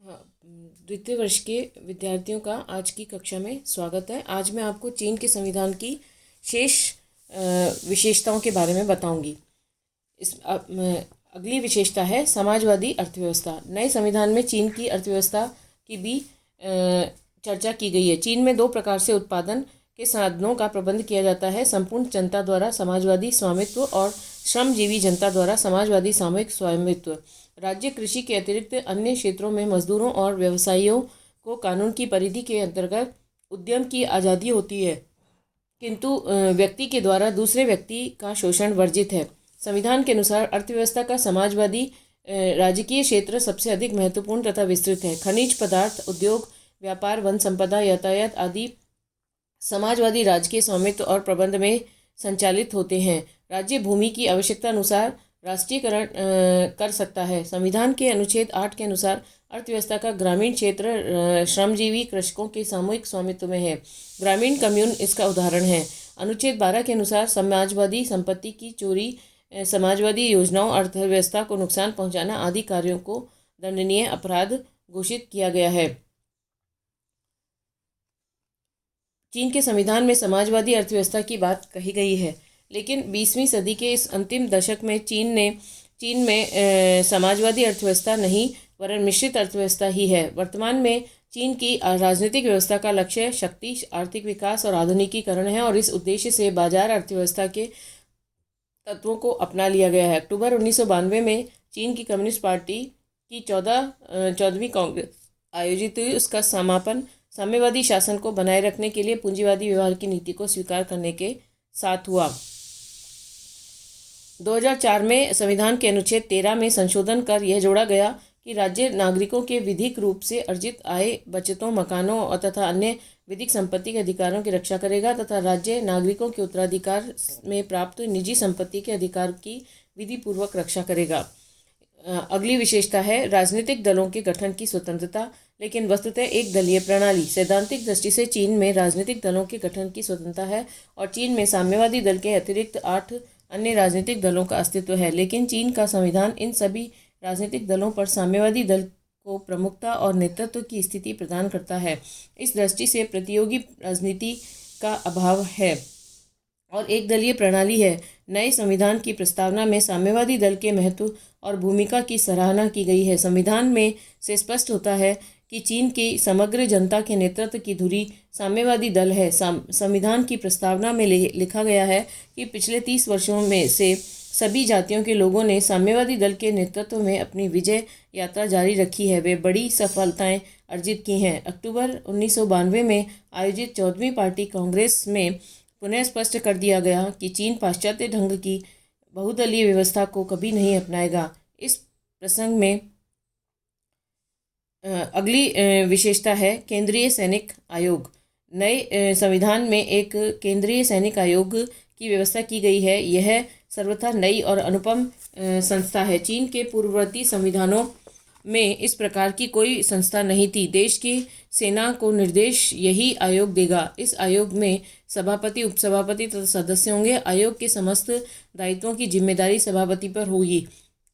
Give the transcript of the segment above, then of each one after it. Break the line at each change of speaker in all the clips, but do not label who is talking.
हाँ, द्वितीय वर्ष के विद्यार्थियों का आज की कक्षा में स्वागत है। आज मैं आपको चीन के संविधान की शेष विशेषताओं के बारे में बताऊंगी। अगली विशेषता है समाजवादी अर्थव्यवस्था। नए संविधान में चीन की अर्थव्यवस्था की भी चर्चा की गई है। चीन में 2 प्रकार से उत्पादन के साधनों का प्रबंध किया जाता है: संपूर्ण जनता द्वारा समाजवादी स्वामित्व और श्रमजीवी जनता द्वारा समाजवादी सामूहिक स्वामित्व। राज्य कृषि के अतिरिक्त अन्य क्षेत्रों में मजदूरों और व्यवसायियों को कानून की परिधि के अंतर्गत उद्यम की आज़ादी होती है, किंतु व्यक्ति के द्वारा दूसरे व्यक्ति का शोषण वर्जित है। संविधान के अनुसार अर्थव्यवस्था का समाजवादी राजकीय क्षेत्र सबसे अधिक महत्वपूर्ण तथा विस्तृत है। खनिज पदार्थ, उद्योग, व्यापार, वन संपदा, यातायात आदि समाजवादी राजकीय स्वामित्व और प्रबंध में संचालित होते हैं। राज्य भूमि की आवश्यकता अनुसार राष्ट्रीयकरण कर सकता है। संविधान के अनुच्छेद 8 के अनुसार अर्थव्यवस्था का ग्रामीण क्षेत्र श्रमजीवी कृषकों के सामूहिक स्वामित्व में है। ग्रामीण कम्यून इसका उदाहरण है। अनुच्छेद 12 के अनुसार समाजवादी संपत्ति की चोरी, समाजवादी योजनाओं, अर्थव्यवस्था को नुकसान पहुंचाना आदि कार्यों को दंडनीय अपराध घोषित किया गया है। चीन के संविधान में समाजवादी अर्थव्यवस्था की बात कही गई है, लेकिन 20वीं सदी के इस अंतिम दशक में चीन में समाजवादी अर्थव्यवस्था नहीं वरन मिश्रित अर्थव्यवस्था ही है। वर्तमान में चीन की राजनीतिक व्यवस्था का लक्ष्य शक्ति, आर्थिक विकास और आधुनिकीकरण है और इस उद्देश्य से बाजार अर्थव्यवस्था के तत्वों को अपना लिया गया है। अक्टूबर 1992 में चीन की कम्युनिस्ट पार्टी की 14वीं कांग्रेस आयोजित हुई। उसका समापन साम्यवादी शासन को बनाए रखने के लिए पूंजीवादी व्यवहार की नीति को स्वीकार करने के साथ हुआ। 2004 में संविधान के अनुच्छेद 13 में संशोधन कर यह जोड़ा गया कि राज्य नागरिकों के विधिक रूप से अर्जित आय, बचतों, मकानों तथा अन्य विधिक संपत्ति के अधिकारों की रक्षा करेगा तथा राज्य नागरिकों के उत्तराधिकार में प्राप्त निजी संपत्ति के अधिकार की विधि पूर्वक रक्षा करेगा। अगली विशेषता है राजनीतिक दलों के गठन की स्वतंत्रता, लेकिन वस्तुतः एक दलीय प्रणाली। सैद्धांतिक दृष्टि से चीन में राजनीतिक दलों के गठन की स्वतंत्रता है और चीन में साम्यवादी दल के अतिरिक्त 8 अन्य राजनीतिक दलों का अस्तित्व है, लेकिन चीन का संविधान इन सभी राजनीतिक दलों पर साम्यवादी दल को प्रमुखता और नेतृत्व की स्थिति प्रदान करता है। इस दृष्टि से प्रतियोगी राजनीति का अभाव है और एक दलीय प्रणाली है। नए संविधान की प्रस्तावना में साम्यवादी दल के महत्व और भूमिका की सराहना की गई है। संविधान में से स्पष्ट होता है कि चीन की समग्र जनता के नेतृत्व की धुरी साम्यवादी दल है। संविधान की प्रस्तावना में लिखा गया है कि पिछले 30 वर्षों में से सभी जातियों के लोगों ने साम्यवादी दल के नेतृत्व में अपनी विजय यात्रा जारी रखी है। वे बड़ी सफलताएं अर्जित की हैं। अक्टूबर 1992 में आयोजित 14वीं पार्टी कांग्रेस में पुनः स्पष्ट कर दिया गया कि चीन पाश्चात्य ढंग की बहुदलीय व्यवस्था को कभी नहीं अपनाएगा। इस प्रसंग में अगली विशेषता है केंद्रीय सैनिक आयोग। नए संविधान में एक केंद्रीय सैनिक आयोग की व्यवस्था की गई है। यह सर्वथा नई और अनुपम संस्था है। चीन के पूर्ववर्ती संविधानों में इस प्रकार की कोई संस्था नहीं थी। देश की सेना को निर्देश यही आयोग देगा। इस आयोग में सभापति, उपसभापति तथा सदस्य होंगे। आयोग के समस्त दायित्वों की जिम्मेदारी सभापति पर होगी।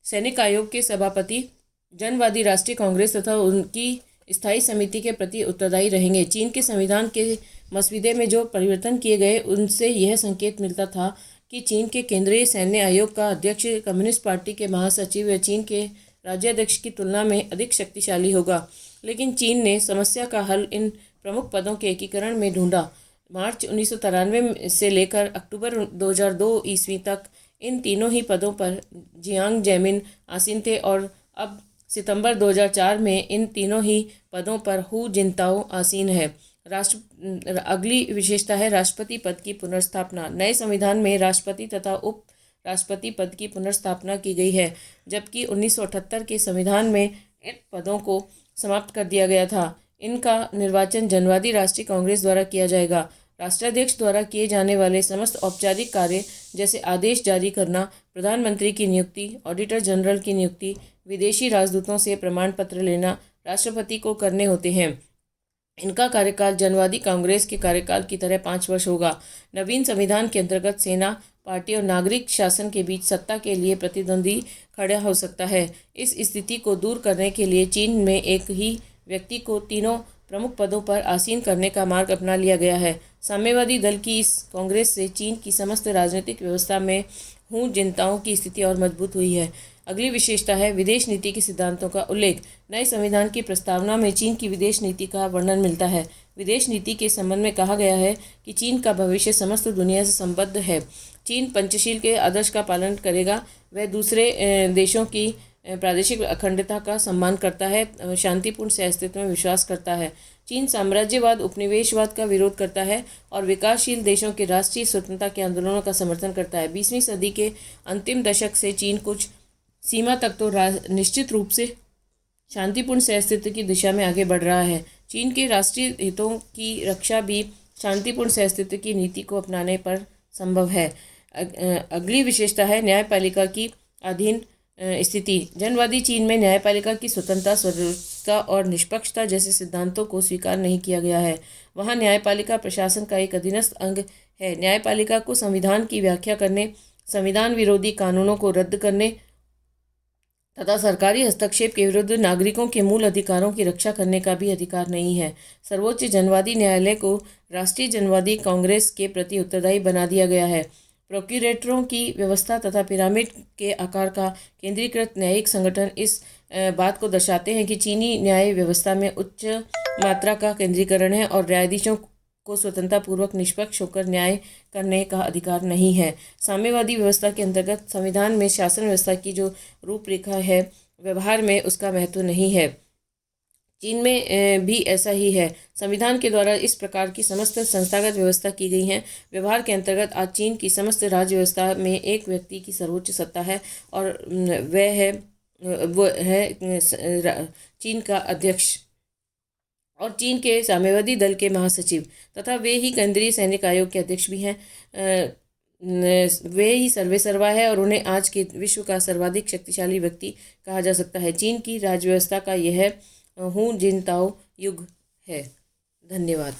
सैनिक आयोग के सभापति जनवादी राष्ट्रीय कांग्रेस तथा उनकी स्थायी समिति के प्रति उत्तरदायी रहेंगे। चीन के संविधान के मसौदे में जो परिवर्तन किए गए उनसे यह संकेत मिलता था कि चीन के केंद्रीय सैन्य आयोग का अध्यक्ष कम्युनिस्ट पार्टी के महासचिव या चीन के राज्याध्यक्ष की तुलना में अधिक शक्तिशाली होगा, लेकिन चीन ने समस्या का हल इन प्रमुख पदों के एकीकरण में ढूंढा। मार्च 1993 से लेकर अक्टूबर 2002 ईस्वी तक इन तीनों ही पदों पर जियांग जेमिन आसीन थे और अब सितंबर 2004 में इन तीनों ही पदों पर हु जिनताओ आसीन है। अगली विशेषता है राष्ट्रपति पद की पुनर्स्थापना। नए संविधान में राष्ट्रपति तथा उप राष्ट्रपति पद की पुनर्स्थापना की गई है, जबकि 1978 के संविधान में इन पदों को समाप्त कर दिया गया था। इनका निर्वाचन जनवादी राष्ट्रीय कांग्रेस द्वारा किया जाएगा। राष्ट्राध्यक्ष द्वारा किए जाने वाले समस्त औपचारिक कार्य जैसे आदेश जारी करना, प्रधानमंत्री की नियुक्ति, ऑडिटर जनरल की नियुक्ति, विदेशी राजदूतों से प्रमाण पत्र लेना राष्ट्रपति को करने होते हैं। इनका कार्यकाल जनवादी कांग्रेस के कार्यकाल की तरह 5 वर्ष होगा। नवीन संविधान के अंतर्गत सेना पार्टी और नागरिक शासन के बीच सत्ता के लिए प्रतिद्वंदी खड़ा हो सकता है। इस स्थिति को दूर करने के लिए चीन में एक ही व्यक्ति को तीनों प्रमुख पदों पर आसीन करने का मार्ग अपना लिया गया है। साम्यवादी दल की इस कांग्रेस से चीन की समस्त राजनीतिक व्यवस्था में जनताओं की स्थिति और मजबूत हुई है। अगली विशेषता है विदेश नीति के सिद्धांतों का उल्लेख। नए संविधान की प्रस्तावना में चीन की विदेश नीति का वर्णन मिलता है। विदेश नीति के संबंध में कहा गया है कि चीन का भविष्य समस्त दुनिया से संबद्ध है। चीन पंचशील के आदर्श का पालन करेगा। वह दूसरे देशों की प्रादेशिक अखंडता का सम्मान करता है, शांतिपूर्ण सहअस्तित्व में विश्वास करता है। चीन साम्राज्यवाद, उपनिवेशवाद का विरोध करता है और विकासशील देशों के राष्ट्रीय स्वतंत्रता के आंदोलनों का समर्थन करता है। 20वीं सदी के अंतिम दशक से चीन कुछ सीमा तक तो निश्चित रूप से शांतिपूर्ण सहअस्तित्व की दिशा में आगे बढ़ रहा है। चीन के राष्ट्रीय हितों की रक्षा भी शांतिपूर्ण सहअस्तित्व की नीति को अपनाने पर संभव है। अगली विशेषता है न्यायपालिका की अधीन स्थिति। जनवादी चीन में न्यायपालिका की स्वतंत्रता, स्वतंत्रता और निष्पक्षता जैसे सिद्धांतों को स्वीकार नहीं किया गया है। वहाँ न्यायपालिका प्रशासन का एक अधीनस्थ अंग है। न्यायपालिका को संविधान की व्याख्या करने, संविधान विरोधी कानूनों को रद्द करने तथा सरकारी हस्तक्षेप के विरुद्ध नागरिकों के मूल अधिकारों की रक्षा करने का भी अधिकार नहीं है। सर्वोच्च जनवादी न्यायालय को राष्ट्रीय जनवादी कांग्रेस के प्रति उत्तरदायी बना दिया गया है। प्रोक्यूरेटरों की व्यवस्था तथा पिरामिड के आकार का केंद्रीकृत न्यायिक संगठन इस बात को दर्शाते हैं कि चीनी न्याय व्यवस्था में उच्च मात्रा का केंद्रीकरण है और न्यायाधीशों को स्वतंत्रतापूर्वक निष्पक्ष होकर न्याय करने का अधिकार नहीं है। साम्यवादी व्यवस्था के अंतर्गत संविधान में शासन व्यवस्था की जो रूपरेखा है, व्यवहार में उसका महत्व नहीं है। चीन में भी ऐसा ही है। संविधान के द्वारा इस प्रकार की समस्त संस्थागत व्यवस्था की गई है। व्यवहार के अंतर्गत आज चीन की समस्त राज्य व्यवस्था में एक व्यक्ति की सर्वोच्च सत्ता है और वह है चीन का अध्यक्ष और चीन के साम्यवादी दल के महासचिव तथा वे ही केंद्रीय सैनिक आयोग के अध्यक्ष भी हैं। वे ही सर्वेसर्वा है और उन्हें आज के विश्व का सर्वाधिक शक्तिशाली व्यक्ति कहा जा सकता है। चीन की राज्य व्यवस्था का यह जिनताओ युग है। धन्यवाद।